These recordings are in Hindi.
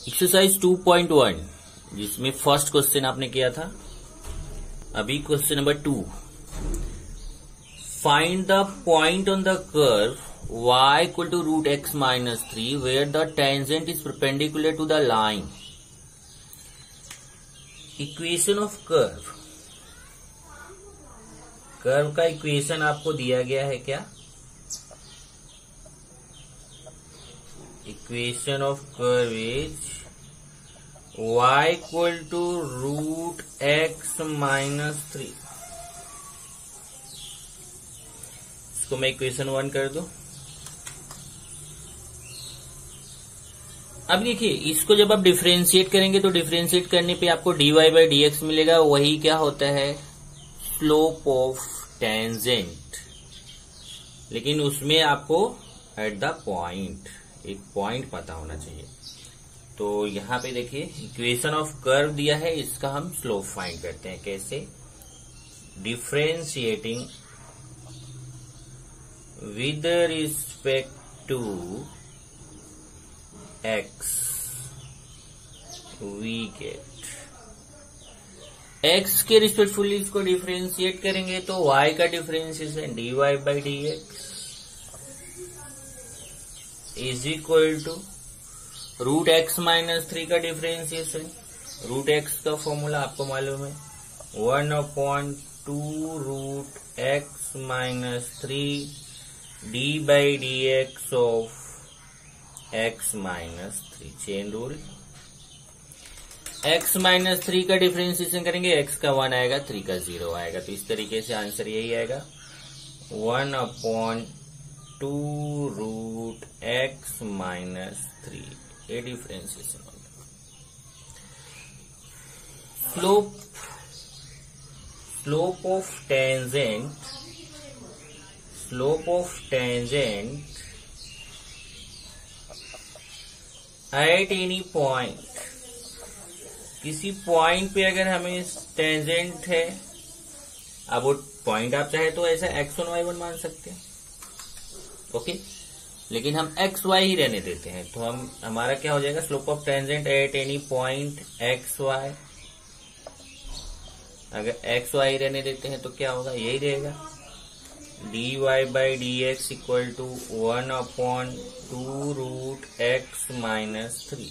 एक्सरसाइज 2.1 जिसमें फर्स्ट क्वेश्चन आपने किया था। अभी question number 2, find the point on the curve y equal to root x minus 3 where the tangent is perpendicular to the line. Equation of curve, curve का इक्वेशन आपको दिया गया है क्या? Equation of curve is y equal to root x minus 3। इसको मैं इक्वेशन 1 कर दूं। अब देखिए, इसको जब आप डिफरेंशिएट करेंगे तो डिफरेंशिएट करने पे आपको dy बाई dx मिलेगा। वही क्या होता है? Slope of tangent. लेकिन उसमें आपको एट द पॉइंट, एक पॉइंट पता होना चाहिए। तो यहां पे देखिए, इक्वेशन ऑफ कर्व दिया है, इसका हम स्लोप फाइंड करते हैं। कैसे? Differentiating with respect to x we get, x के रिस्पेक्टफुली इसको डिफरेंशिएट करेंगे तो y का differentiation dy by dx is equal to root x minus 3 का डिफरेंशिएशन। रूट एक्स का फॉर्मूला आपको मालूम है, 1/2 root x minus 3 d by d x of x minus 3। Chain rule, x minus 3 का डिफरेंशिएशन करेंगे, एक्स का 1 आएगा, 3 का 0 आएगा। तो इस तरीके से आंसर यही आएगा, 1/2 रूट एक्स माइनस 3। ये डिफरेंशिएशन हो गया। Slope of tangent, slope of tangent at any point, किसी पॉइंट पे अगर हमें टेंजेंट है, अब वो पॉइंट आप चाहे तो ऐसा x1 y1 मान सकते हैं, ओके। लेकिन हम एक्स वाई ही रहने देते हैं, तो हमारा क्या हो जाएगा? Slope of tangent at any point x y. अगर एक्स वाई रहने देते हैं तो क्या होगा? यही रहेगा, d y by d x equal to 1/2 root x minus 3।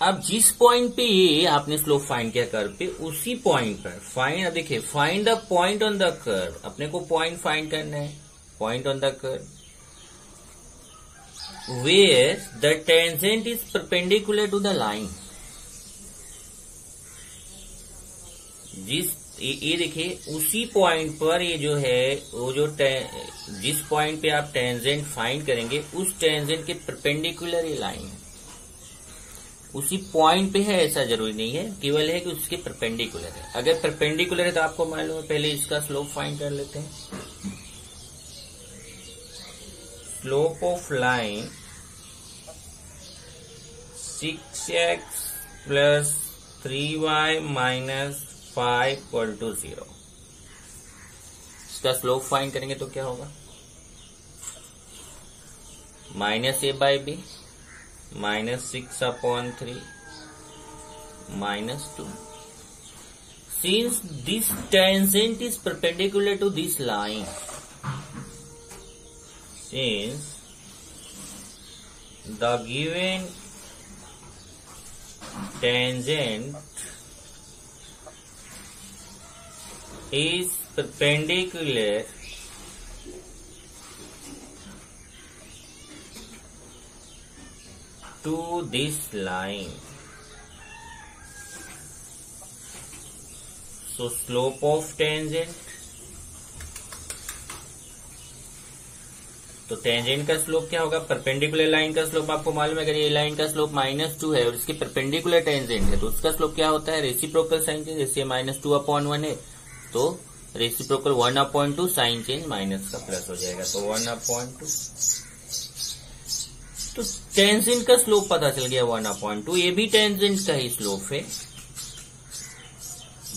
अब जिस पॉइंट पे ये आपने स्लोप फाइंड किया कर्व पे, उसी पॉइंट पर फाइंड, अब देखिए, find the point on the curve. अपने को पॉइंट फाइंड करना है, point on the curve where the tangent is perpendicular to the line. ये देखिए, उसी पॉइंट पर ये जो है, वो जो जिस पॉइंट पे आप टेंजेंट फाइंड करेंगे, उस टेंजेंट के परपेंडिकुलर ये लाइन है। उसी पॉइंट पे है ऐसा जरूरी नहीं है, केवल है कि उसके परपेंडिकुलर है। अगर परपेंडिकुलर है तो आपको मालूम है, पहले इसका स्लोप फाइंड कर लेते हैं। Slope of line 6x plus 3y minus 5 equal to 0। इसका स्लोप फाइंड करेंगे तो क्या होगा? Minus a by b minus 6/3 minus 2. Since this tangent is perpendicular to this line, since the given tangent is perpendicular to this line, so slope of tangent, तो टेंजेंट का स्लोप क्या होगा? परपेंडिकुलर लाइन का स्लोप आपको मालूम है, अगर ये लाइन का स्लोप -2 है और इसके परपेंडिकुलर टेंजेंट है तो उसका स्लोप क्या होता है? Reciprocal sign change. जैसे -2/1 है तो रेसिप्रोकल 1/2 साइन चेंज माइनस का प्लस हो जाएगा, तो 1/2। तो टेंजेंट का स्लोप पता चल गया 1/2। ये भी टेंजेंट का ही स्लोप है,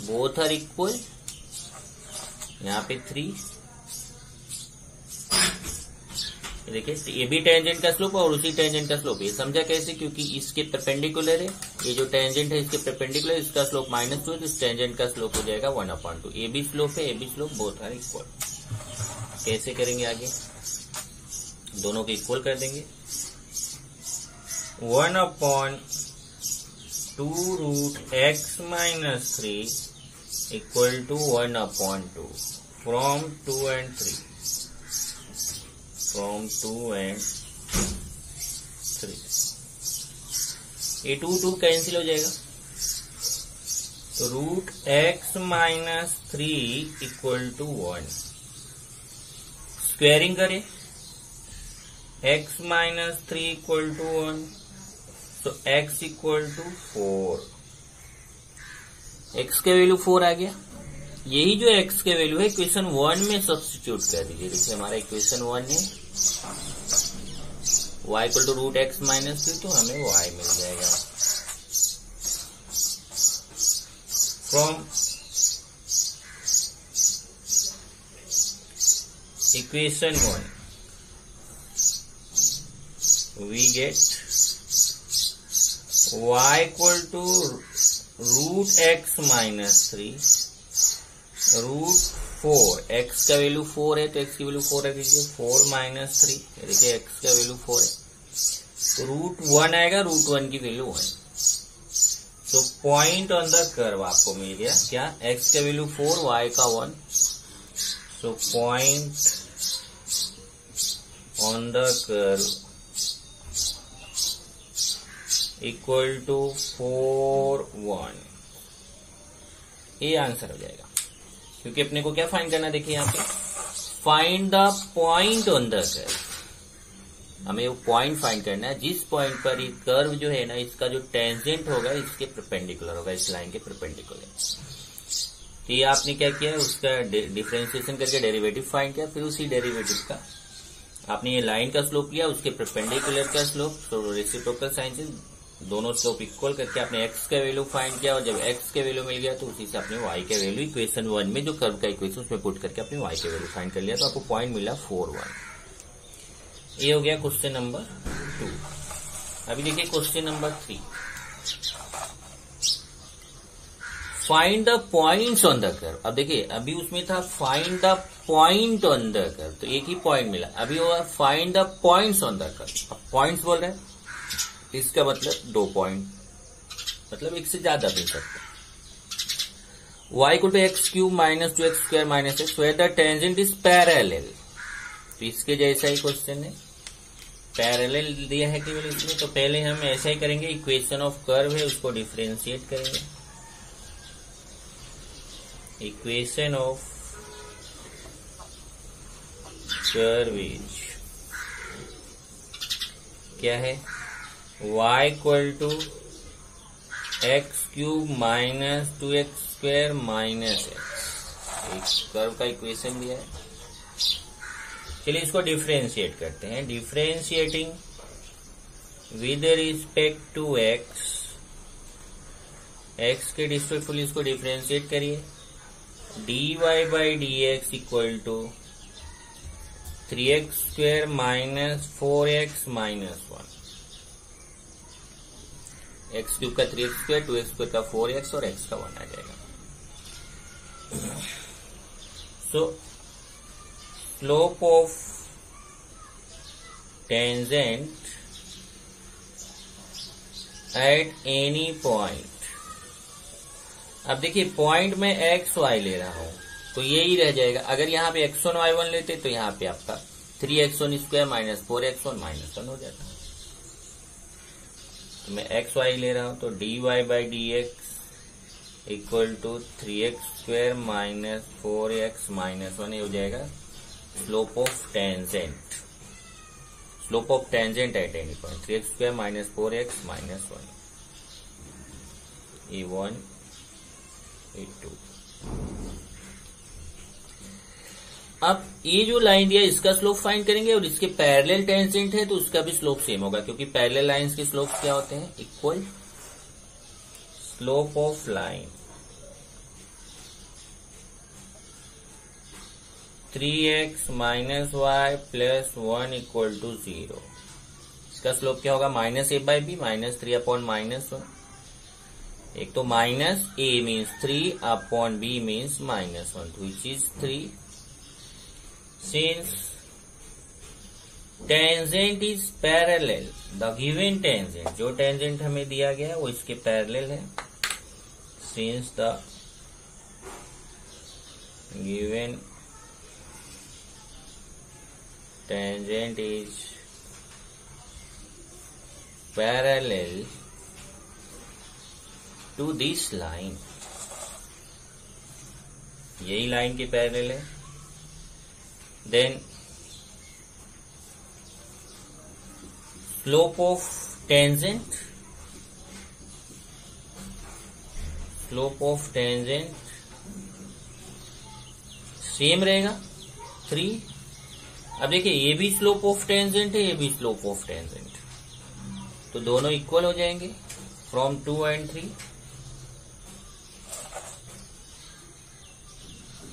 बोथ आर इक्वल। यहाँ पे 3 देखिए ये भी टेंजेंट का स्लोप और उसी टेंजेंट का स्लोप। ये समझा कैसे? क्योंकि इसके परपेंडिकुलर है, ये जो टेंजेंट है इसके परपेंडिकुलर, इसका स्लोप -2 है, तो इस टेंजेंट का स्लोप हो जाएगा 1/2। ए भी स्लोप है, ए भी स्लोप, बोथ आर इक्वल। कैसे करेंगे आगे? दोनों को इक्वल कर देंगे। 1/2√x-3 equal to 1/2 from 2 and 3, from 2 and 3। ये 2 कैंसिल हो जाएगा, तो √x-3 इक्वल टू 1। स्क्वेयरिंग करें, x-3 इक्वल टू 1, तो x इक्वल टू 4। x के वैल्यू 4 आ गया। यही जो x के वैल्यू है इक्वेशन 1 में सब्स्टिट्यूट कर दीजिए। देखिए हमारा इक्वेशन 1 है y इक्वल टू √x-3, तो हमें y मिल जाएगा। From equation 1 we get y equal to √x-3 √4। x का वैल्यू 4 है तो x की वैल्यू 4 रख दीजिए, 4 - 3। देखिए x का वैल्यू 4 है तो √1 आएगा, √1 की वैल्यू 1। तो पॉइंट ऑन द कर्व आपको मिल गया क्या? x का वैल्यू 4, y का 1। तो point on the curve equal to 4, 1। ये आंसर हो जाएगा, क्योंकि अपने को क्या फाइंड करना है? देखिए यहाँ पे find the point on the curve. हमें वो पॉइंट फाइंड करना है जिस पॉइंट पर ये कर्व जो है ना, इसका जो टेंजेंट होगा इसके परपेंडिकुलर होगा, इस लाइन के परपेंडिकुलर। तो ये आपने क्या किया है? उसका डिफरेंशिएशन करके डेरिवेटिव फाइंड किया, फिर उसी डेरिवेटिव का आपने ये लाइन का स्लोप लिया, उसके परपेंडिकुलर का स्लोप, तो रेसिप्रोकल साइन से दोनों स्लोप इक्वल करके आपने x का वैल्यू फाइंड किया, और जब x के वैल्यू मिल गया तो उसी से आपने y के वैल्यू इक्वेशन 1 में जो कर्व का इक्वेशन उसमें पुट करके आपने y के वैल्यू फाइंड कर लिया, तो आपको पॉइंट मिला 4, 1। ये हो गया क्वेश्चन नंबर 2। अभी देखिए question number 3। Find the points on the curve. अब देखिए अभी उसमें था find the point on the curve, तो एक ही पॉइंट मिला। अभी होगा find the points on the curve. अब पॉइंट्स बोल रहे हैं, इसका मतलब 2 पॉइंट, मतलब एक से ज्यादा मिल सकता है। y equal to x³ - 2x² - x, where the tangent is parallel. तो इसके जैसा ही क्वेश्चन है, पैरेलल दिया है केवल इसमें। तो पहले हम ऐसा ही करेंगे, इक्वेशन ऑफ कर्व है उसको डिफरेंशिएट करेंगे। इक्वेशन ऑफ कर्वेज क्या है? y equal to x³ - 2x² - x। एक कर्व का इक्वेशन दिया है, चलिए इसको डिफरेंशिएट करते हैं। Differentiating with respect to x, x के रिस्पेक्टफुल इसको डिफरेंशिएट करिए। dy/dx equal to 3x² - 4x - 1। x³ का 3x², 2x² का 4x और x का 1 आ जाएगा। सो slope of tangent at any point. अब देखिए पॉइंट में x y ले रहा हूं तो यही रह जाएगा। अगर यहाँ पे x1 y1 लेते तो यहाँ पे आपका 3x1² - 4x1 - 1 हो जाता। तो मैं x y ले रहा हूं तो dy/dx equal to 3x² - 4x - 1 हो जाएगा slope of tangent. Slope of tangent at any point 3x² - 4x - 1। E1 E2। अब ये जो लाइन दिया इसका स्लोप फाइंड करेंगे, और इसके पैरेलल टेंजेंट है तो उसका भी स्लोप सेम होगा, क्योंकि पैरेलल लाइंस के स्लोप क्या होते हैं? Equal. Slope of line 3x minus y plus 1 equal to 0। इसका स्लोप क्या होगा? Minus a by b minus 3 upon minus 1। एक तो minus a means 3 upon b means minus 1 which is 3। Since tangent is parallel, the given tangent, जो टेंजेंट हमें दिया गया है वो इसके पैरेलल है। Since the given tangent is parallel to this line, यही लाइन के पैरेलल है, then slope of tangent, slope of tangent same रहेगा 3। अब देखिए ये भी स्लोप ऑफ टेंजेंट है, ये भी स्लोप ऑफ टेंजेंट, तो दोनों इक्वल हो जाएंगे from 2 and 3।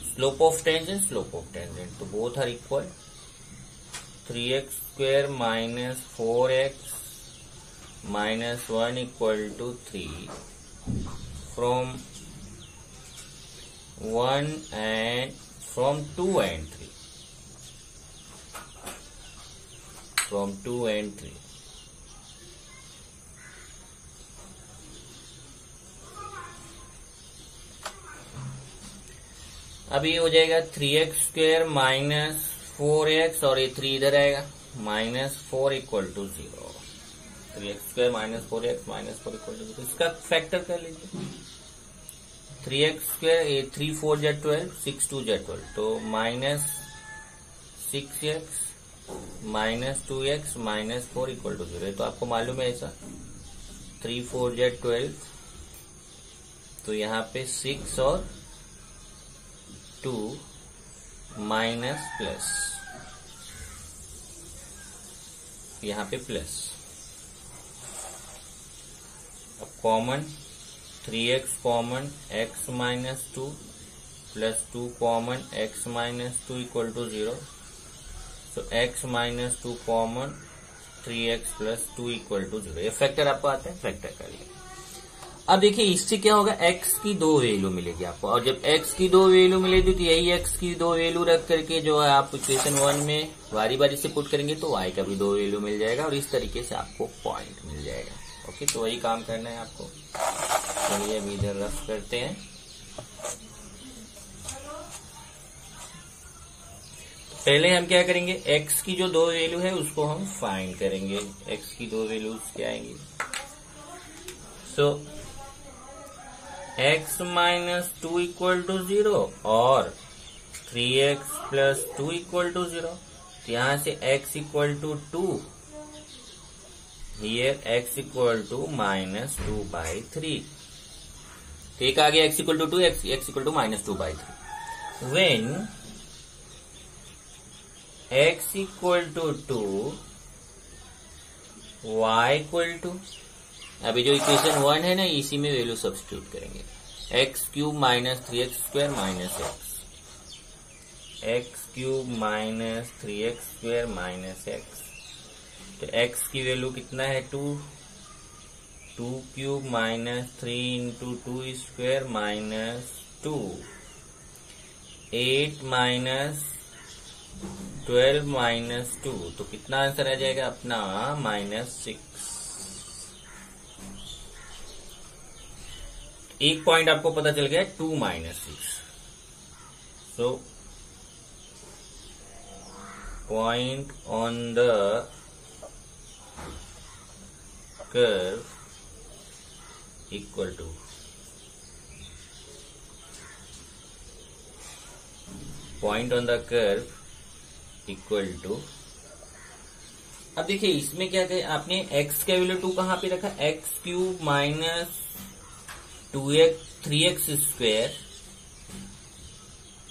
Slope of tangent तो both are equal. 3x square minus 4x minus 1 equal to 3 from 2 and 3, from 2 and 3। अब ये हो जाएगा 3x स्क्वायर माइनस 4x और ये 3 इधर आएगा minus 4 equal to 0। 3x square minus 4x minus 4 equal to 0, इसका फैक्टर कर लीजिए। 3x स्क्वायर, ये 3 4 जा 12, 6 2 जा 12, तो minus 6x minus 2x minus 4 equal to 0। तो आपको मालूम है ऐसा, 3 4 जा 12, तो यहाँ पे 6 और 2 माइनस प्लस, यहाँ पे प्लस। अब common 3x common x minus 2 plus 2 common x minus 2 equal to 0। तो x minus 2 common 3x plus 2 equal to 0। ये फैक्टर आपको आता है, फैक्टर कर लिया। अब देखिए इससे क्या होगा, x की 2 वैल्यू मिलेगी आपको, और जब x की 2 वैल्यू मिलेगी तो यही x की 2 वैल्यू रख करके जो है आप इक्वेशन 1 में बारी बारी से पुट करेंगे तो y का भी 2 वैल्यू मिल जाएगा, और इस तरीके से आपको पॉइंट मिल जाएगा। ओके, तो वही काम करना है आपको। चलिए अभी इधर रफ करते हैं। पहले हम क्या करेंगे, x की जो 2 वैल्यू है उसको हम फाइंड करेंगे। x की 2 वैल्यूज क्या आएंगी? सो x माइनस 2 इक्वल टू 0 और 3x प्लस 2 इक्वल टू 0। तो यहां से x equal to 2, here x equal to minus 2/3। तो एक आ गया x equal to 2, x equal to minus 2/3। When x equal to 2, y equal to, अभी जो इक्वेशन 1 है ना इसी में वैल्यू सब्स्टिट्यूट करेंगे। x cube minus 3x square minus x cube minus 3x square minus x। तो x की वैल्यू कितना है 2 cube minus 3 into 2 square minus 2, 8 minus 12 minus 2, तो कितना आंसर आ जाएगा अपना -6। एक पॉइंट आपको पता चल गया 2 - 6। So point on the curve equal to, point on the curve equal to. अब देखिए इसमें क्या कहे आपने, x का वैल्यू 2 कहां पे रखा, x cube minus 3x square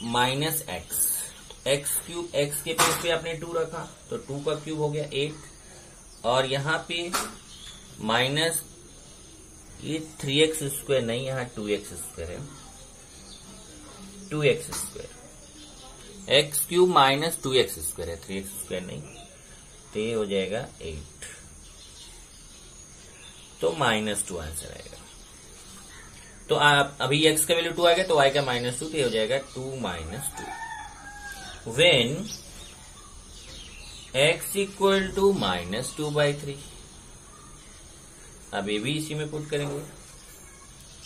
minus x cube, x के प्लेस पे आपने 2 रखा तो 2 का क्यूब हो गया 8, और यहाँ पे माइनस ये 3x स्क्वायर नहीं, यहाँ 2x स्क्वायर है, 2x square. X cube minus 2x square है, 3x स्क्वायर नहीं, तो ये हो जाएगा 8, तो -2 आंसर आएगा। तो आप अभी x का वैल्यू 2 आएगा तो y का -2, तो ये हो जाएगा 2 -2 व्हेन x इक्वल टू -2/3। अब ये भी इसी में पुट करेंगे,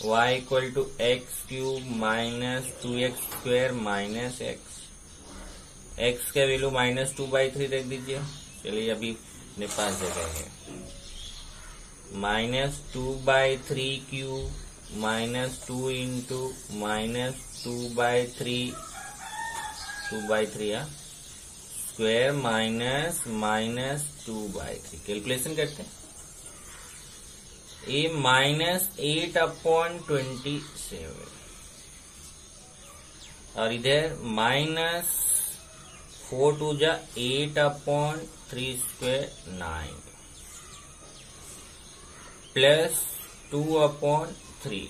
y equal to x cube minus 2x square minus x का वैल्यू -2/3 रख दीजिए। चलिए अभी अपने पास जगह है, -2/3 cube -2 into -2/3 square minus -2/3 calculation करते हैं। ये -8/27 और इधर -4 2 जा 8/3 स्क्वायर 9 प्लस 2/3।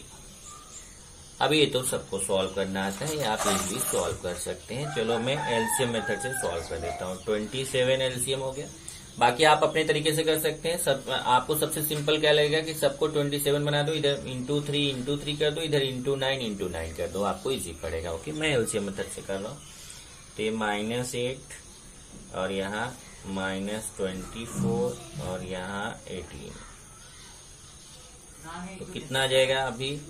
अब ये तो सबको सॉल्व करना आता है, आप इजीली सॉल्व कर सकते हैं। चलो मैं एलसीएम मेथड से सॉल्व कर देता हूँ। 27 एलसीएम हो गया, बाकी आप अपने तरीके से कर सकते हैं। आपको सबसे सिंपल क्या लगेगा कि सबको 27 बना दो, इधर इंटू 3 कर दो, इधर इंटू 9 कर दो, आपको इजी पड़ेगा। ओके, मैं एलसीएम मेथड से कर रहा हूँ। तो ये -8 और यहाँ -24 और यहाँ 18, तो कितना आ जाएगा अभी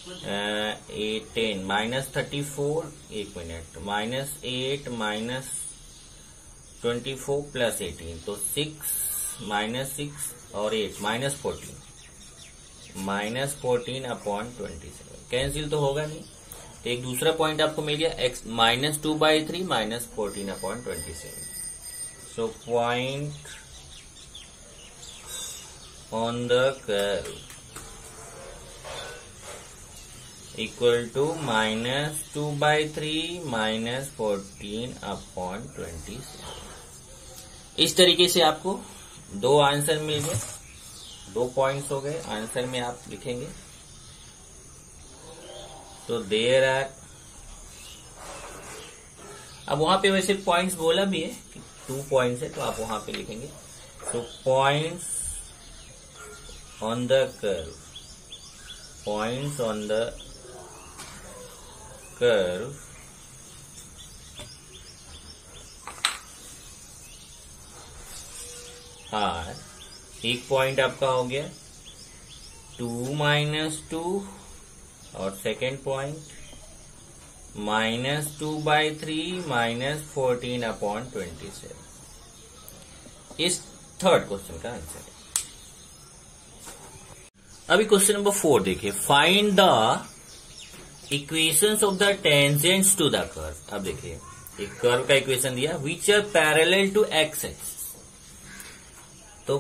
10 -34, एक मिनट, -8 -24 प्लस 18, तो 6 -6 और 8 -14/27 कैंसिल तो होगा नहीं। तो एक दूसरा पॉइंट आपको मिल गया, x -2/3 -14/27। So point on the curve equal to -2/3 -14/27। इस तरीके से आपको दो आंसर मिल गए, 2 पॉइंट्स हो गए। आंसर में आप लिखेंगे तो देयर आर, अब वहां पे वैसे पॉइंट्स बोला भी है कि 2 पॉइंट्स है, तो आप वहां पे लिखेंगे तो points on the curve, points on the curve are, एक पॉइंट आपका हो गया 2 -2 और सेकेंड पॉइंट -2/3 -14/27। इस थर्ड क्वेश्चन का आंसर है। अभी क्वेश्चन नंबर 4 देखिए, find the equations of the tangents to the curve. अब देखिए एक कर्व का इक्वेशन दिया, which are parallel to x axis. तो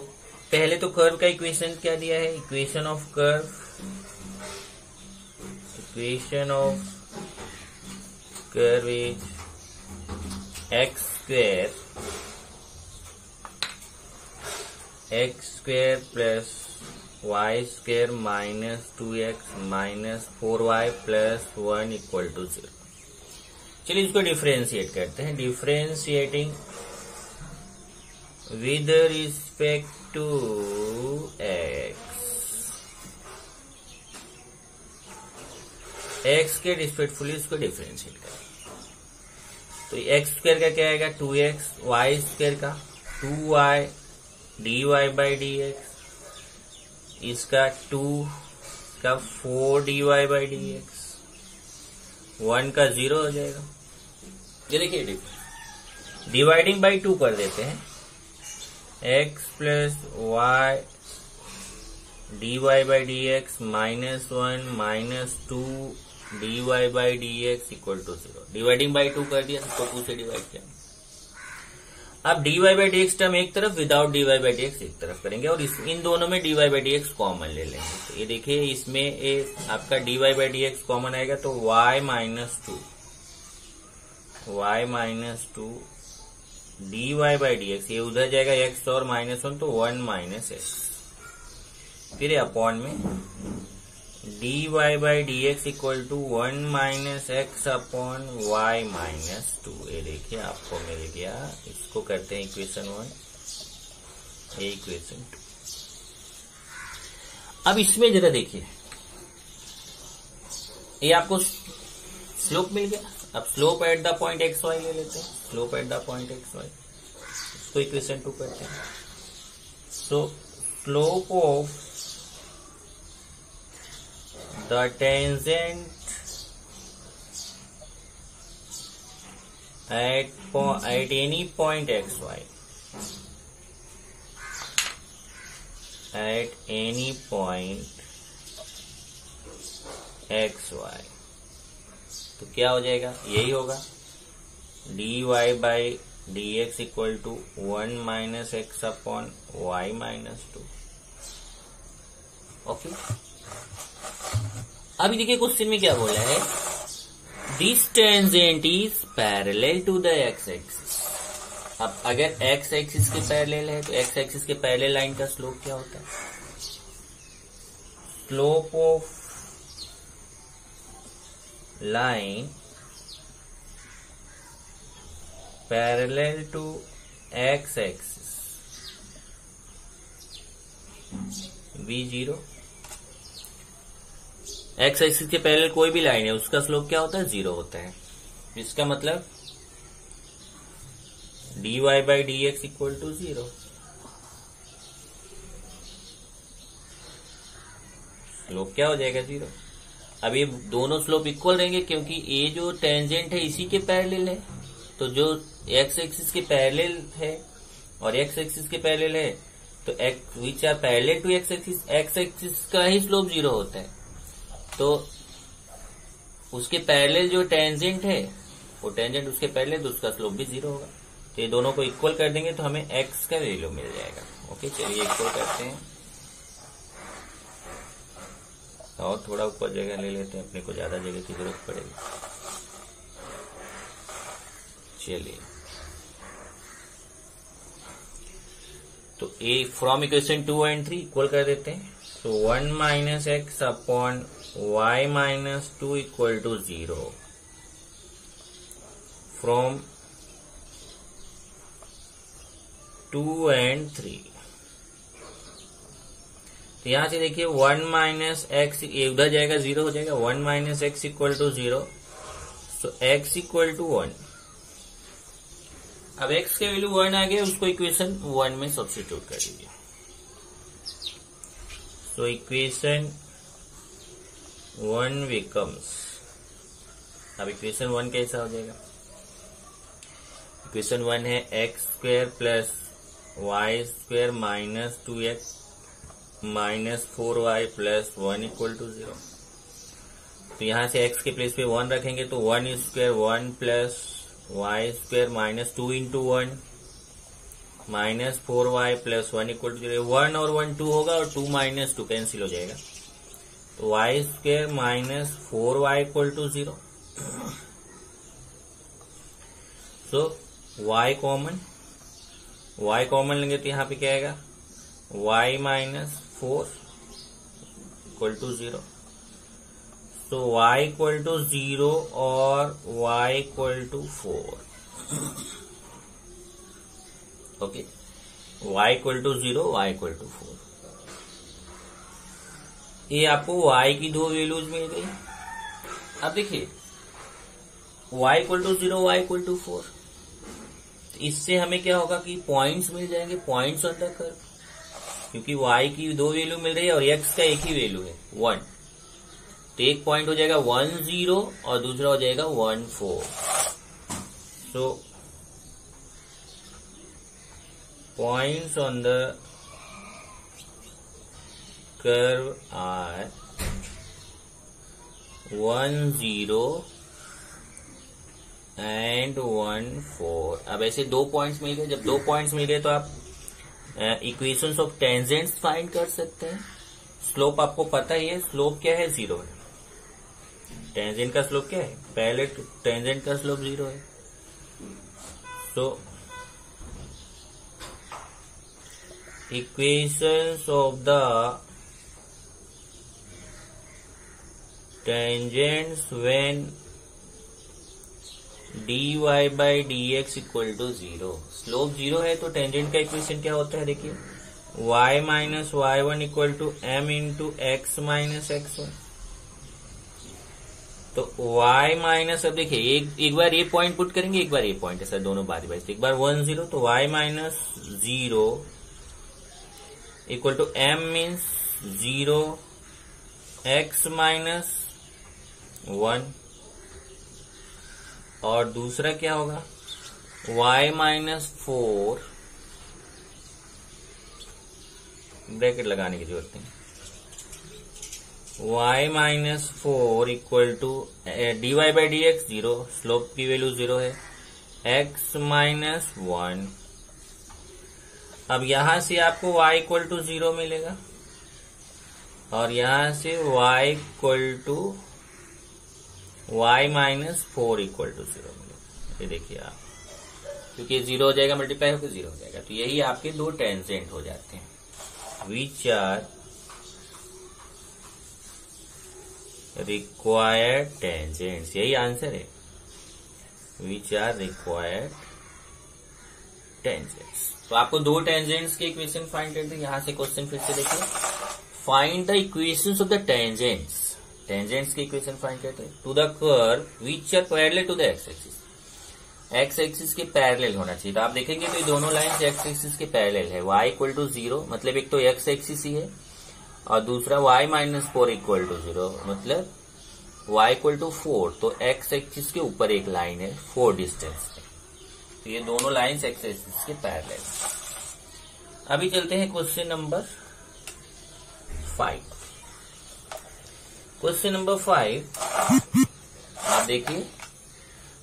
पहले तो कर्व का इक्वेशन क्या दिया है, equation of curve, equation of curve is x square plus y square -2x -4y plus 1 equal to 0। चलिए इसको डिफरेंशिएट करते हैं। Differentiating with respect to x के रिस्पेक्टफुली इसको डिफरेंशिएट करें। तो एक्स स्क्वायर का क्या आएगा 2x, y स्क्वायर का 2y dy/dx, इसका 2 का 4 dy/dx, 1 का 0 हो जाएगा। ये देखिए डिवाइडिंग बाई 2 कर देते हैं, x plus y dy/dx -1 -2 dy/dx equal to 0। Dividing by 2 कर दिया, इसको 2 से डिवाइड किया। अब dy/dx टर्म एक तरफ, विदाउट dy/dx एक तरफ करेंगे और इन दोनों में dy/dx कॉमन ले लेंगे। तो ये देखिए इसमें आपका dy/dx कॉमन आएगा तो y -2 dy/dx, ये उधर जाएगा x और -1 तो 1 - x, फिर अपॉन में d y by d x equal to 1 minus x upon y minus 2। ये देखिए आपको मिल गया। इसको करते हैं इक्वेशन 1, ये इक्वेशन 2। अब इसमें जरा देखिए, ये आपको स्लोप मिल गया। अब slope at the point x y ले लेते हैं। Slope at the point x y, इसको इक्वेशन 2 करते हैं। So slope of the tangent at any point xy, at any point xy, तो क्या हो जाएगा? यही होगा dy by d x equal to 1 minus x upon y minus 2। Okay, अभी देखिए क्वेश्चन में क्या बोला है, this tangent is parallel to the x axis. अब अगर एक्स एक्सिस के पैरेलल है तो एक्स एक्सिस के पैरेलल लाइन का स्लोप क्या होता है? Slope of line parallel to x axis v0। X axis के पैरेलल कोई भी लाइन है उसका स्लोप क्या होता है? 0 होता है। इसका मतलब dy by d x equal to 0। Slope क्या हो जाएगा? 0। अब ये दोनों स्लोप इक्वल रहेंगे क्योंकि ये जो टेंजेंट है इसी के पैरेलल है। तो जो एक्स एक्सिस के पैरेलल है और एक्स एक्सिस के पैरेलल है तो which are parallel to x axis का ही स्लोप 0 होता है। तो उसके पैरेलल जो टेंजेंट है वो टेंजेंट उसके पैरेलल तो उसका स्लोप भी 0 होगा। तो ये दोनों को इक्वल कर देंगे तो हमें x का वैल्यू मिल जाएगा। ओके, चलिए इक्वल करते हैं और थोड़ा ऊपर जगह ले लेते हैं, अपने को ज्यादा जगह की जरूरत पड़ेगी। चलिए, तो ए फ्रॉम इक्वेशन 2 एंड 3 इक्वल कर देते हैं। तो 1 minus x upon y minus 2 equal to 0 from 2 and 3। तो यहां से देखिए 1 माइनस एक्स उधर जाएगा 0 हो जाएगा। 1 minus x equal to 0, so x equal to 1। अब x के वैल्यू 1 आ गया, उसको इक्वेशन 1 में सब्स्टिट्यूट कर दीजिए। सो इक्वेशन 1 becomes, अब इक्वेशन 1 कैसा हो जाएगा? इक्वेशन 1 है x square plus y square minus 2x minus 4y plus 1 equal to 0। तो यहां से x के प्लेस पे 1 रखेंगे तो 1 square 1 plus y square minus 2 into 1 minus 4y plus 1 equal to 0। 1 और 1 2 होगा और 2 माइनस 2 कैंसिल हो जाएगा। तो y square minus 4y equal to 0। So y common लेंगे तो यहां पे क्या आएगा? y minus 4 equal to 0। So y equal to 0 और y equal to 4। Okay, y equal to 0, y equal to 4। ये आपको y की दो वैल्यूज मिल गई। अब देखिए y equal to 0, y equal to 4। इससे हमें क्या होगा कि पॉइंट्स मिल जाएंगे, पॉइंट्स ऑन द कर्व, क्योंकि y की दो वैल्यू मिल रही है और x का एक ही वैल्यू है 1। तो एक पॉइंट हो जाएगा 1 0 और दूसरा हो जाएगा 1 4। So points on the curve are 1 0 and 1 4। अब ऐसे दो पॉइंट्स मिल गए। जब दो पॉइंट्स मिल गए तो आप इक्वेशंस ऑफ टेंजेंट्स फाइंड कर सकते हैं। स्लोप आपको पता ही है, स्लोप क्या है? 0 है। टेंजेंट का स्लोप क्या है? पहले टेंजेंट का स्लोप 0 है। So equations of the tangents when dy by dx equal to 0। Slope 0 है तो टेंजेंट का इक्वेशन क्या होता है, देखिए y minus y1 equal to m into x minus x1। तो y माइनस, अब देखिए एक बार ये पॉइंट पुट करेंगे, एक बार ये पॉइंट है सर, दोनों बारी बारी, एक बार 1 0, तो y minus 0 equal to m means 0 x minus 1, और दूसरा क्या होगा y माइनस 4, ब्रैकेट लगाने की जरूरत नहीं, y minus 4 equal to dy by d x 0, slope की वैल्यू 0 है, x माइनस 1। अब यहां से आपको y इक्वल टू 0 मिलेगा और यहां से y इक्वल टू y माइनस 4 इक्वल टू 0 मिलेगा। ये देखिए आप, क्योंकि 0 हो जाएगा मल्टीप्लाई होकर 0 हो जाएगा, तो यही आपके दो टेंजेंट हो जाते हैं, which are required tangents। यही आंसर है, which are required tangents। तो आपको दो टेंजेंट्स के इक्वेशन फाइंड करते हैं। यहां से क्वेश्चन फिर से देखिए, find the equations of the tangents. Tangents के इक्वेशन फाइंड करते हैं to the curve which are parallel to the x axis. X axis के पैरेलल होना चाहिए, तो आप देखेंगे तो ये दोनों लाइंस एक्स एक्सिस के पैरेलल है। y इक्वल टू 0 मतलब एक तो एक्स एक्सिस ही है, और दूसरा y माइनस 4 इक्वल टू 0 मतलब y इक्वल टू 4, तो एक्स एक्सिस के ऊपर एक लाइन है 4 डिस्टेंस पे, तो ये दोनों लाइंस एक्स एक्सिस के पैरेलल। अभी चलते हैं क्वेश्चन नंबर 5। क्वेश्चन नंबर 5 आप देखिए,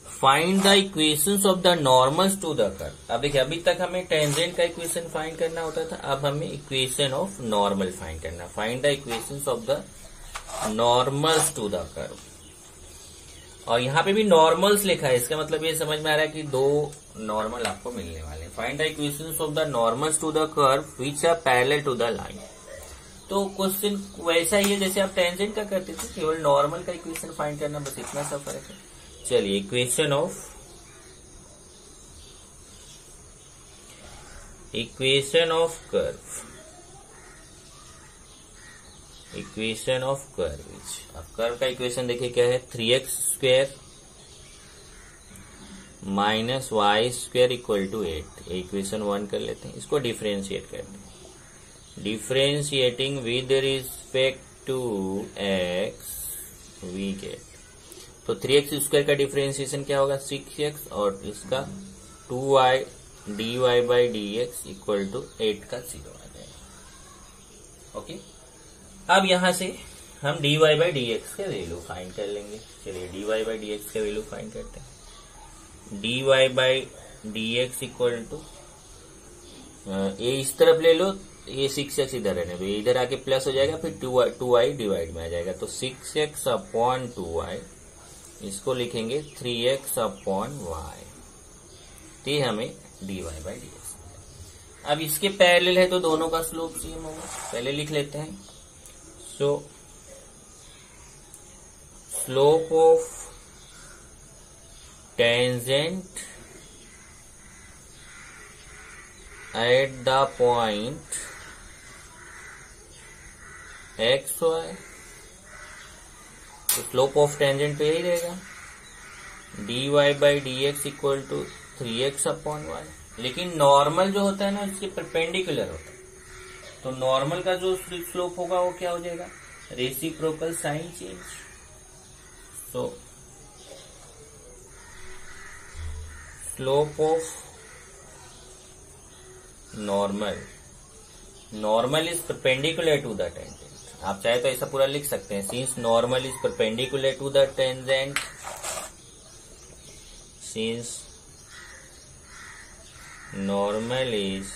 find the equations of the normals to the curve. अब देखिए, अभी तक हमें टेंजेंट का इक्वेशन फाइंड करना होता था, अब हमें इक्वेशन ऑफ नॉर्मल फाइंड करना। Find the equations of the normals to the curve, और यहाँ पे भी नॉर्मल्स लिखा है, इसका मतलब ये समझ में आ रहा है कि दो नॉर्मल आपको मिलने वाले हैं। Find the equations of the normals to the curve which are parallel to the line. तो क्वेश्चन वैसा ही है जैसे आप टेंजेंट का करते थे, केवल नॉर्मल का इक्वेशन फाइंड करना, बस इतना सा फर्क है। चलिए, equation of curve, equation of curve. अब कर्व का इक्वेशन देखिए क्या है, 3x square minus y square equal to 8। Equation 1 कर लेते हैं, इसको डिफरेंशिएट करते हैं। Differentiating with respect to x we get, तो 3x स्क्वायर का डिफरेंशिएशन क्या होगा 6x, और इसका 2y dy by d x equal to 8 का 0 आ जाएगा। ओके, अब यहां से हम dy बाई डी एक्स का वैल्यू फाइंड कर लेंगे। चलिए, dy बाई डी एक्स का वैल्यू फाइंड करते हैं। dy by d x equal to, ये इस तरफ ले लो, ये 6x इधर रहने दो, इधर आके प्लस हो जाएगा, फिर 2y डिवाइड में आ जाएगा, तो 6x अपॉन 2y, इसको लिखेंगे 3x अपॉन y, ये हमें dy बाई डी एक्स। अब इसके पैरेलल है तो दोनों का स्लोप सेम होगा, पहले लिख लेते हैं। So slope of tangent at the point x y, तो स्लोप ऑफ टेंजेंट तो यही रहेगा, dy by d x equal to 3x upon y. लेकिन नॉर्मल जो होता है ना, इसके परपेंडिकुलर होता है, तो नॉर्मल का जो स्लोप होगा वो क्या हो जाएगा, रेसिप्रोकल साइन चेंज। तो slope of normal is perpendicular to the tangent. आप चाहे तो ऐसा पूरा लिख सकते हैं, since normal is perpendicular to the tangent, since normal is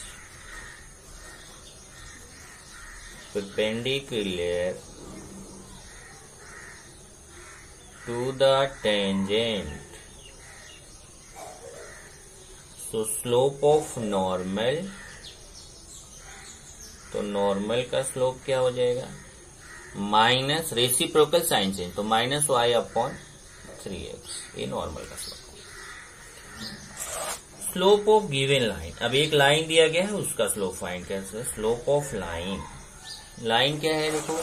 perpendicular to the tangent, so slope of normal, तो नॉर्मल का स्लोप क्या हो जाएगा, माइनस रेसिप्रोकल साइन चेंज, तो -y/3x, ये नॉर्मल का slope. Slope of given line, अब एक लाइन दिया गया है उसका स्लोप फाइंड कैसे। स्लोप ऑफ लाइन, लाइन क्या है देखो,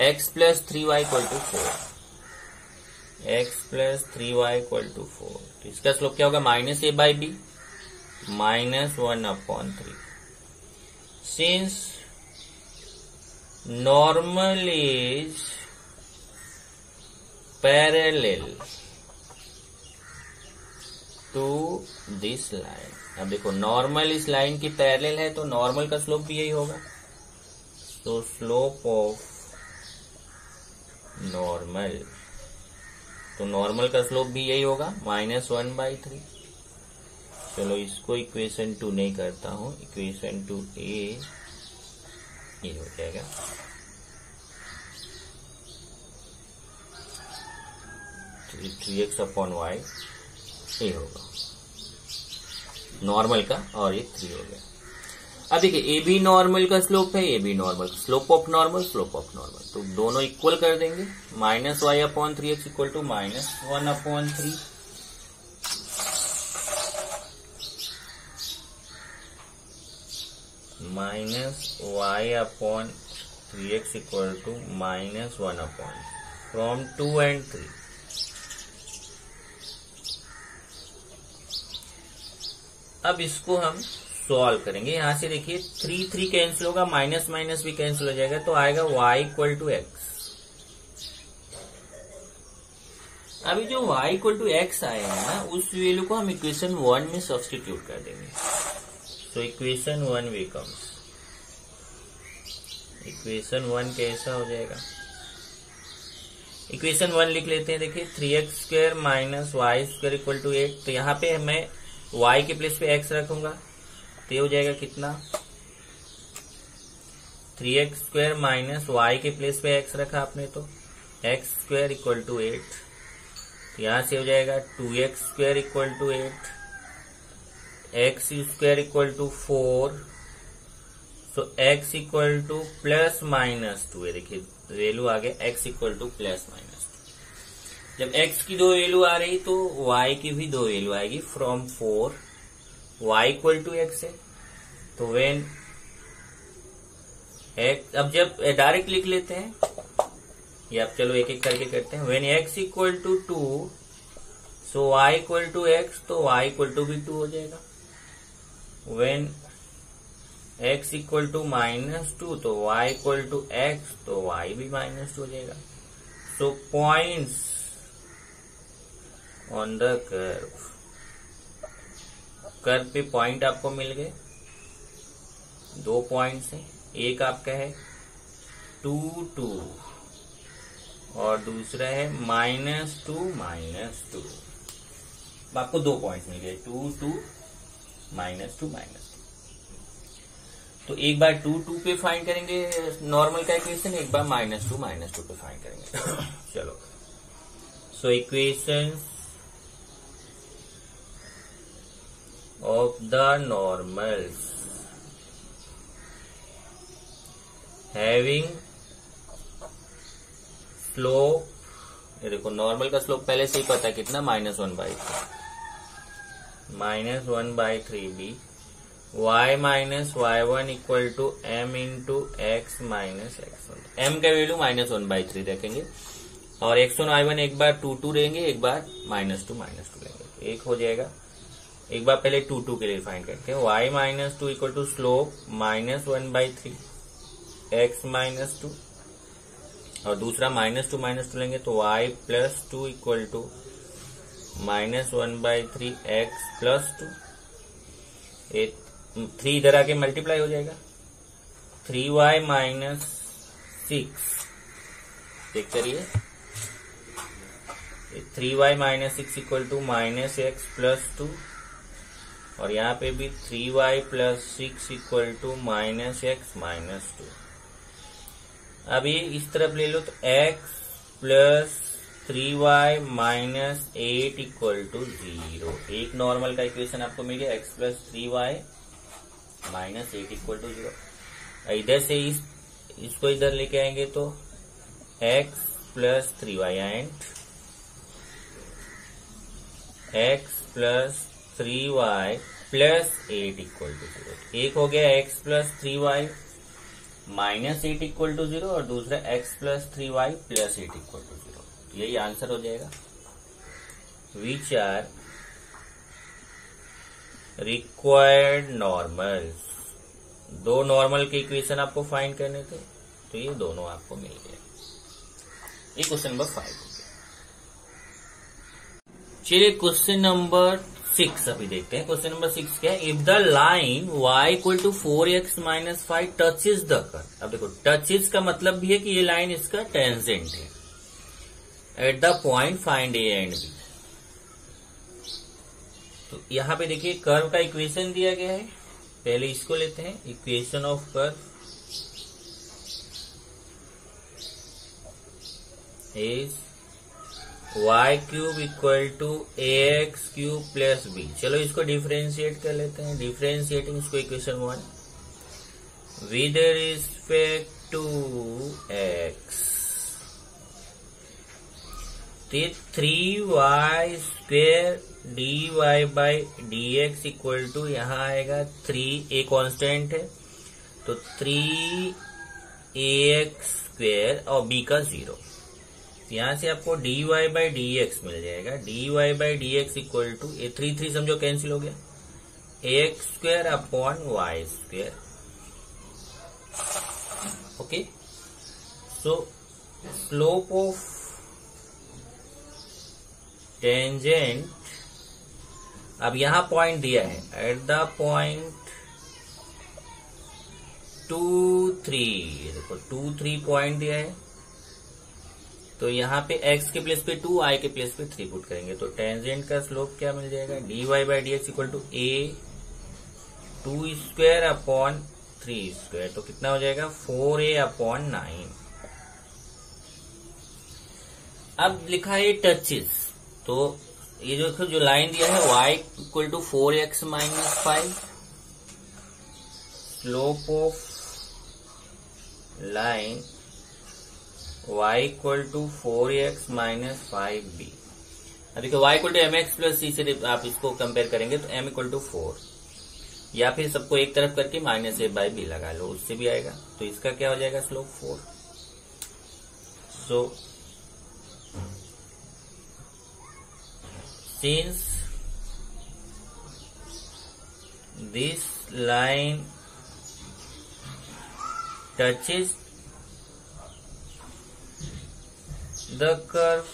x + 3y = 4, x + 3y = 4, तो इसका स्लोप क्या होगा, -a/b -1/3। Since normal is parallel to this line, अब देखो नॉर्मल इस लाइन की पैरेलल है तो नॉर्मल का स्लोप भी यही होगा, तो स्लोप ऑफ नॉर्मल, तो नॉर्मल का स्लोप भी यही होगा -1/3। चलो इसको इक्वेशन 2 नहीं करता हूं, इक्वेशन 2a ये हो जाएगा, तो 3x/y ये होगा नॉर्मल का, और ये 3 हो गया। अब देखिए ए बी नॉर्मल का स्लोप है, A B normal, slope of normal, slope of normal, तो दोनों इक्वल कर देंगे, -y/3x = -1/3 -y/3x = -1/3 फ्रॉम 2 and 3। अब इसको हम सॉल्व करेंगे, यहां से देखिए 3 कैंसिल होगा, माइनस माइनस भी कैंसिल हो जाएगा, तो आएगा y = x। अभी जो y = x आया है ना, उस वैल्यू को हम इक्वेशन 1 में सब्स्टिट्यूट कर देंगे, तो इक्वेशन 1 बिकम्स, इक्वेशन 1 कैसा हो जाएगा, इक्वेशन 1 लिख लेते हैं, देखिए 3x² - y² = 8, तो यहाँ पे मैं y के प्लेस पे x रखूंगा, तो ये हो जाएगा कितना, 3x² - y के प्लेस पे x रखा आपने, तो x² = 8, यहां से हो जाएगा 2x² = 8, x² = 4, तो x = +-2, ये देखिए वैल्यू आ गया, x = +-2। जब x की 2 वैल्यू आ रही तो y की भी 2 वैल्यू आएगी, फ्रॉम 4 y = x है, तो वेन x, अब जब डायरेक्ट लिख लेते हैं, या अब चलो एक एक करके करते हैं, when x = 2 so y = x, तो y = भी 2 हो जाएगा, वेन x = -2 तो y = x, तो y भी -2 हो जाएगा। So points on the curve, curve पे पॉइंट आपको मिल गए, 2 पॉइंट्स हैं, एक आपका है 2, 2 और दूसरा है -2, -2, आपको 2 पॉइंट्स मिल गए, 2, 2 -2, -2। तो एक बार 2, 2 पे फाइंड करेंगे नॉर्मल का इक्वेशन, एक बार -2, -2 पे फाइंड करेंगे। चलो, so equation of the normals having slope, ये देखो नॉर्मल का स्लोप पहले से ही पता है कितना, -1/3, -1/3b y - y1 = m × x - x1, m का वैल्यू -1/3 रखेंगे, और x1 y1 एक बार 2, 2 रहेंगे, एक बार -2, -2 लेंगे, एक हो जाएगा। एक बार पहले 2, 2 के लिए फाइंड करते हैं, y - 2 = स्लोप -1/3 x - 2, और दूसरा -2, -2 लेंगे, तो y + 2 = -1/3 x + 2, 3 इधर आके मल्टीप्लाई हो जाएगा, 3y - 6, चेक करिए, 3y - 6 = -x + 2, और यहाँ पे भी 3y + 6 = -x - 2। अब ये इस तरफ ले लो, तो x + 3y - 8 = 0, एक नॉर्मल का इक्वेशन आपको मिल गया, x + 3y - 8 = 0। इधर से इसको इधर लेके आएंगे तो x plus 3y and x plus 3y plus 8 equal to 0। एक हो गया x plus 3y minus 8 equal to 0 और दूसरा x plus 3y plus 8 equal to 0। यही आंसर हो जाएगा। Which are required normals. दो नॉर्मल के इक्वेशन आपको फाइंड करने थे, तो ये दोनों आपको मिल गए। ये क्वेश्चन नंबर 5 हो गया। चलिए क्वेश्चन नंबर 6 अभी देखते हैं। क्वेश्चन नंबर 6 क्या है? If the line y equal to 4x minus 5 touches the curve. अब देखो टचेज का मतलब भी है कि ये लाइन इसका टेंजेंट है। At the point find a and b. तो यहां पे देखिए कर्व का इक्वेशन दिया गया है। पहले इसको लेते हैं, equation of curve is y cube equal to ax cube plus b। चलो इसको डिफरेंशिएट कर लेते हैं। डिफरेंशिएटिंग इसको equation 1 with respect to x। तो 3y square dy by dx equal to यहां आएगा 3, a कांस्टेंट है तो 3ax स्क्वेयर और b का 0। यहां से आपको dy बाई dx मिल जाएगा। dy by dx equal to ये 3 समझो कैंसिल हो गया, ax square upon y square. Okay, so slope of tangent, अब यहां पॉइंट दिया है एट द पॉइंट 2, 3। देखो 2, 3 पॉइंट दिया है, तो यहाँ पे x के प्लेस पे 2, y के प्लेस पे 3 पुट करेंगे तो टेंजेंट का स्लोप क्या मिल जाएगा? dy by dx equal to a 2 square upon 3 square. तो कितना हो जाएगा? 4a upon 9। अब लिखा है टचेस, तो ये जो लाइन दिया है y equal to 4x minus 5, slope of line y equal to 4x minus 5b। अब देखो y equal to mx plus c से आप इसको कंपेयर करेंगे तो m इक्वल टू 4, या फिर सबको एक तरफ करके माइनस a बाई b लगा लो, उससे भी आएगा। तो इसका क्या हो जाएगा? Slope 4। So since this line touches the curve,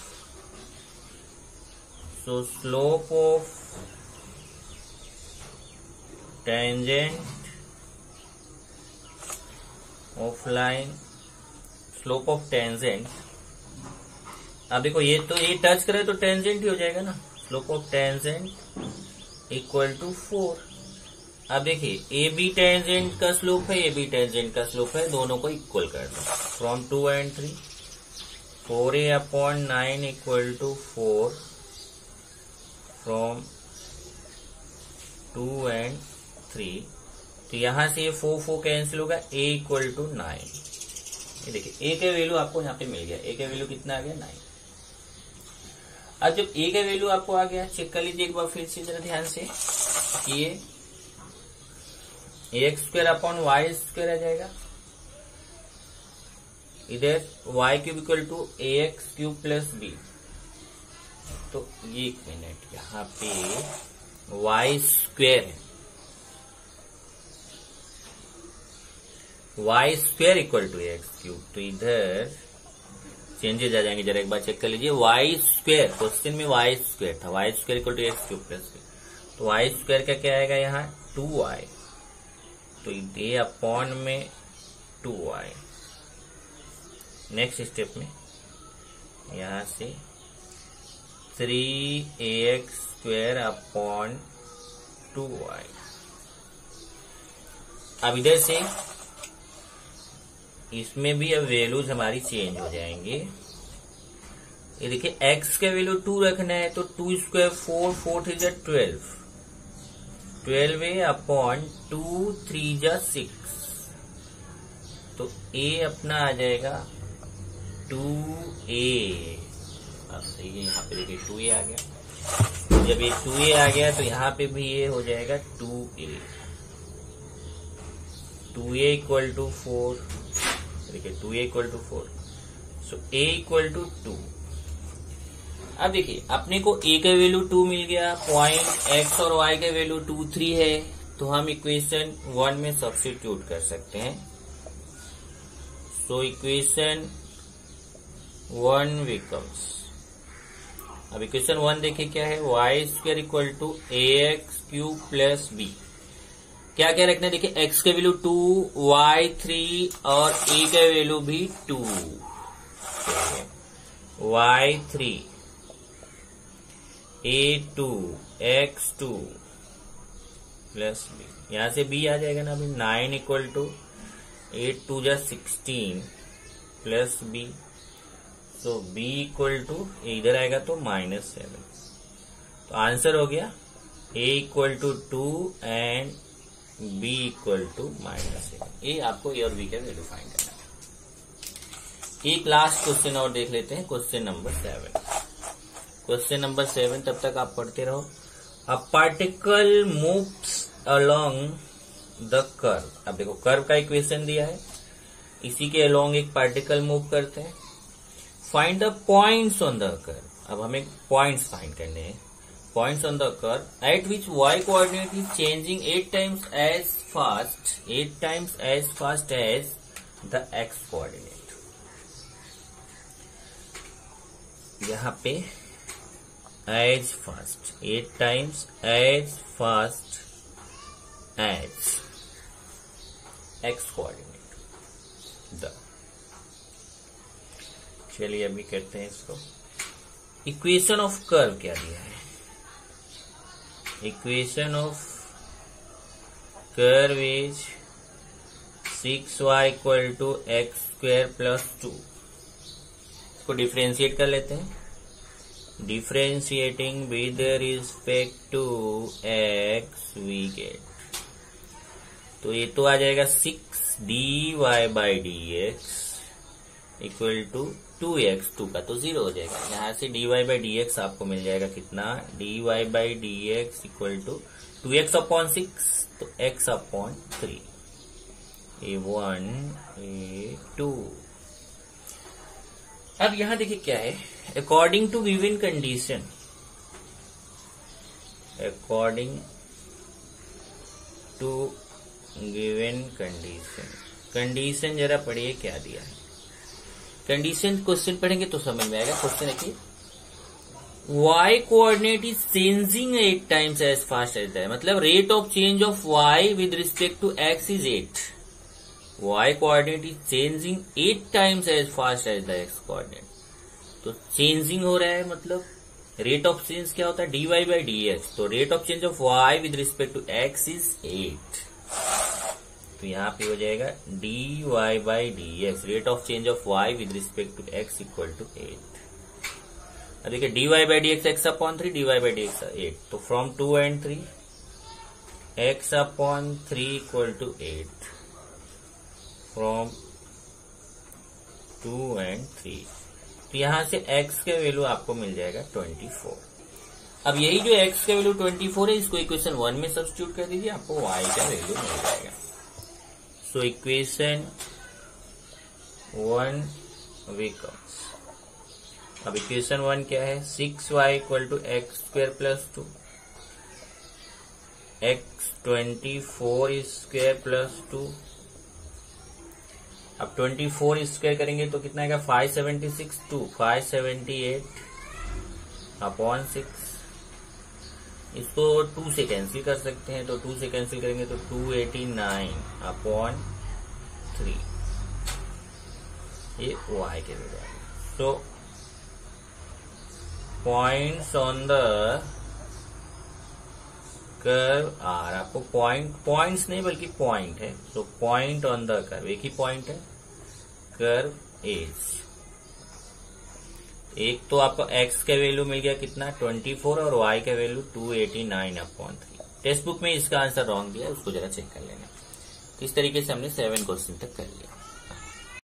so slope of tangent of line, slope of tangent। अब देखो ये तो ये टच करे तो टेंजेंट ही हो जाएगा ना। Slope of tangent equal to 4। अब देखिए ए बी टेंजेंट का स्लोप है, ए बी टेंजेंट का स्लोप है, दोनों को इक्वल कर दो। From 2 and 3 4a upon 9 equal to 4 from 2 and 3। तो यहां से 4 कैंसिल होगा, a इक्वल टू 9। ये देखिए a का वैल्यू आपको यहाँ पे मिल गया। a का वैल्यू कितना आ गया? 9। अब जब a का वैल्यू आपको आ गया, चेक कर लीजिए एक बार फिर से जरा ध्यान से कि ये x square upon y square आ जाएगा। इधर y cube equal to ax cube plus b। तो ये एक मिनट, यहाँ पे y स्क्वायर है, y square equal to x cube. तो इधर चेंजेज आ जाएंगे, जरा एक बार चेक कर लीजिए। y स्क्वायर, क्वेश्चन में y स्क्वायर था, y square equal to x cube plus b। तो y स्क्वायर का क्या आएगा यहाँ? 2y। तो ये अपॉन में 2y। नेक्स्ट स्टेप में यहां से 3ax स्क्वायर अपॉन 2y। अब इधर से इसमें भी अब वैल्यूज हमारी चेंज हो जाएंगे। ये देखिए x का वैल्यू 2 रखना है तो 2 स्क्वायर 4, 4 3 12, 12a अपॉन 2 3 6। तो a अपना आ जाएगा 2a, अब सही है, यहाँ पे देखिए 2a आ गया। जब ये 2a आ गया तो यहाँ पे भी ये हो जाएगा 2a। 2a इक्वल टू 4, देखिए 2a equal to 4, so a equal to 2। अब देखिए अपने को a का वैल्यू 2 मिल गया, पॉइंट x और y का वैल्यू 2, 3 है, तो हम इक्वेशन 1 में सब्स्टिट्यूट कर सकते हैं। सो इक्वेशन 1 बिकम्स, अब इक्वेशन 1 देखिए क्या है, y square equal to ax cube plus b। क्या क्या रखना है, देखिए x का वैल्यू 2, y 3 और a का वैल्यू भी 2, y 3, a 2, x 2 plus b। यहां से b आ जाएगा ना अभी, 9 इक्वल टू 8 2 जा 16 प्लस b। तो b इक्वल टू इधर आएगा तो -7। तो आंसर हो गया a equal to 2 and b equal to -7। ये आपको a और b का वैल्यू फाइंड करना है। एक लास्ट क्वेश्चन और देख लेते हैं, क्वेश्चन नंबर 7। क्वेश्चन नंबर 7 तब तक आप पढ़ते रहो। A particle moves along the curve. अब देखो कर्व का इक्वेशन दिया है, इसी के अलोंग एक पार्टिकल मूव करते हैं। Find the points on the curve. अब हमें पॉइंट्स फाइंड करने हैं। Points on the curve at which y coordinate is changing 8 times as fast as the x coordinate. यहां पे as fast, 8 times as fast as x coordinate the. चलिए अभी करते हैं इसको। इक्वेशन ऑफ कर्व क्या दिया है, equation of curve is 6y equal to x square plus 2। इसको डिफरेंशिएट कर लेते हैं। Differentiating with respect to x we get, तो ये तो आ जाएगा 6dy/dx इक्वल टू 2x, 2 का तो 0 हो जाएगा। यहां से dy/dx आपको मिल जाएगा कितना, dy/dx equal to 2x upon 6, तो x अपॉन 3, a1 a2। अब यहां देखिए क्या है, according to given condition, according to given condition, condition जरा पढ़िए क्या दिया है। कंडीशन क्वेश्चन पढ़ेंगे तो समझ में आएगा। क्वेश्चन देखिए, y coordinate is changing 8 times as fast as that, मतलब rate of change of y with respect to x is 8। y coordinate is changing 8 times as fast as the x coordinate. तो चेंजिंग हो रहा है, मतलब रेट ऑफ चेंज क्या होता है, dy/dx। तो rate of change of y with respect to x is 8। तो यहाँ पे हो जाएगा dy/dx, rate of change of y with respect to x equal to 8। अब देखिए dy/dx x अपॉन 3, dy/dx 8, तो from 2 and 3 x upon 3 equal to 8, from 2 and 3। तो यहां से x का वैल्यू आपको मिल जाएगा 24। अब यही जो x का वैल्यू 24 है, इसको इक्वेशन 1 में सब्स्टिट्यूट कर दीजिए, आपको y का वैल्यू मिल जाएगा। सो इक्वेशन 1 becomes, अब इक्वेशन 1 क्या है, 6y equal to x square plus 2, x 24 square plus 2। अब 24 स्क्वायर करेंगे तो कितना आएगा, 576, 2 578 अपॉन 6। इसको 2 से कैंसिल कर सकते हैं, तो 2 से कैंसिल करेंगे तो 289 अपॉन 3, ये y के वैल्यू है। तो points on the curve are, आपको पॉइंट्स नहीं बल्कि पॉइंट है, तो पॉइंट ऑन द कर्व, एक ही पॉइंट है, कर्व एज। एक तो आपको x का वैल्यू मिल गया कितना 24 और y का वैल्यू 289 अपॉन 3। टेक्स्ट बुक में इसका आंसर रॉन्ग दिया है, उसको जरा चेक कर लेना। तो इस तरीके से हमने 7 क्वेश्चन तक कर लिया।